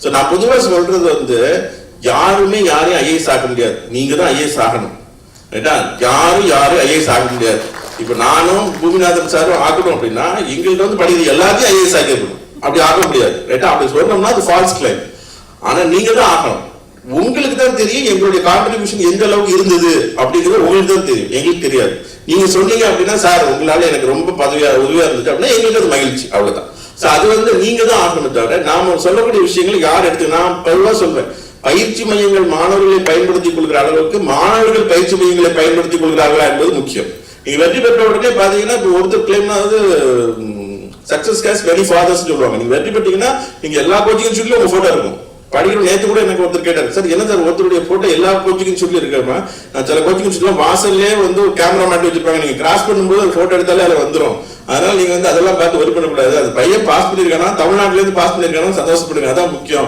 So நான் பொதுவாக சொல்றது வந்து யாருமே யாரையும் ஐஏஎஸ் ஆக முடியாது, நீங்க தான் ஐஏஎஸ் ஆகணும். ரைட்டா? யாரும் ஐஏஎஸ் ஆக முடியாது. இப்ப நானும் பூமிநாதன் சாரும் ஆகணும் அப்படின்னா எங்கள்கிட்ட வந்து படிக்கிறது எல்லாத்தையும் ஐஏஎஸ் ஆகிடணும், அப்படி ஆக முடியாது. ரைட்டா? அப்படி சொன்னோம்னா அது ஃபால்ஸ் கிளைம். ஆனா நீங்க தான் ஆகணும். உங்களுக்கு தான் தெரியும் எங்களுடைய கான்ட்ரிபியூஷன் எந்த அளவுக்கு இருந்தது அப்படிங்கிறது உங்களுக்கு தான் தெரியும், எங்களுக்கு தெரியாது. நீங்க சொன்னீங்க அப்படின்னா சார் உங்களால எனக்கு ரொம்ப உதவியா இருந்துச்சு அப்படின்னா எங்களுக்கு அது மகிழ்ச்சி, அவ்வளவுதான். ஸோ அது வந்து நீங்க தான் ஆகணும் தவிர நாம சொல்லக்கூடிய விஷயங்கள் யார் எடுத்து, நான் பொதுவாக சொல்றேன், பயிற்சி மையங்கள் மாணவர்களை பயன்படுத்திக் கொள்கிற அளவுக்கு மாணவர்கள் பயிற்சி மையங்களை பயன்படுத்திக் கொள்கிறார்களா என்பது முக்கியம். நீங்க வெற்றி பெற்ற உடனே பாத்தீங்கன்னா இப்போ ஒருத்தர் கிளைம்னா வந்து சக்சஸ் கேஸ் வெரி ஃபாதர்ஸ் சொல்லுவாங்க. நீங்க வெற்றி பெற்றீங்கன்னா நீங்க எல்லா கோச்சிங் இன்ஸ்டியூட்லயும் உங்க போட்டோ இருக்கும். படிக்கிற நேற்று கூட எனக்கு ஒருத்தர் கேட்டார், சார் என்ன சார் ஒருத்தருடைய போட்டோ எல்லா கோச்சிங் இன்ஸ்டியூட்லயும் இருக்காமா? சில கோச்சிங் இன்ஸ்டியூட்லாம் வாசல்லே வந்து கேமரா மாட்டி வச்சிருப்பாங்க, நீங்க கிராஸ் பண்ணும்போது ஒரு போட்டோ எடுத்தாலே அதுல வந்துடும். அதனால நீங்க வந்து அதெல்லாம் பார்த்து ஒர்க் பண்ணக்கூடாது. அது பையன் பாஸ் பண்ணிருக்கானா, தமிழ்நாட்டுல இருந்து பாஸ் பண்ணிருக்கானா சந்தோஷப்படுங்க, அதான் முக்கியம்.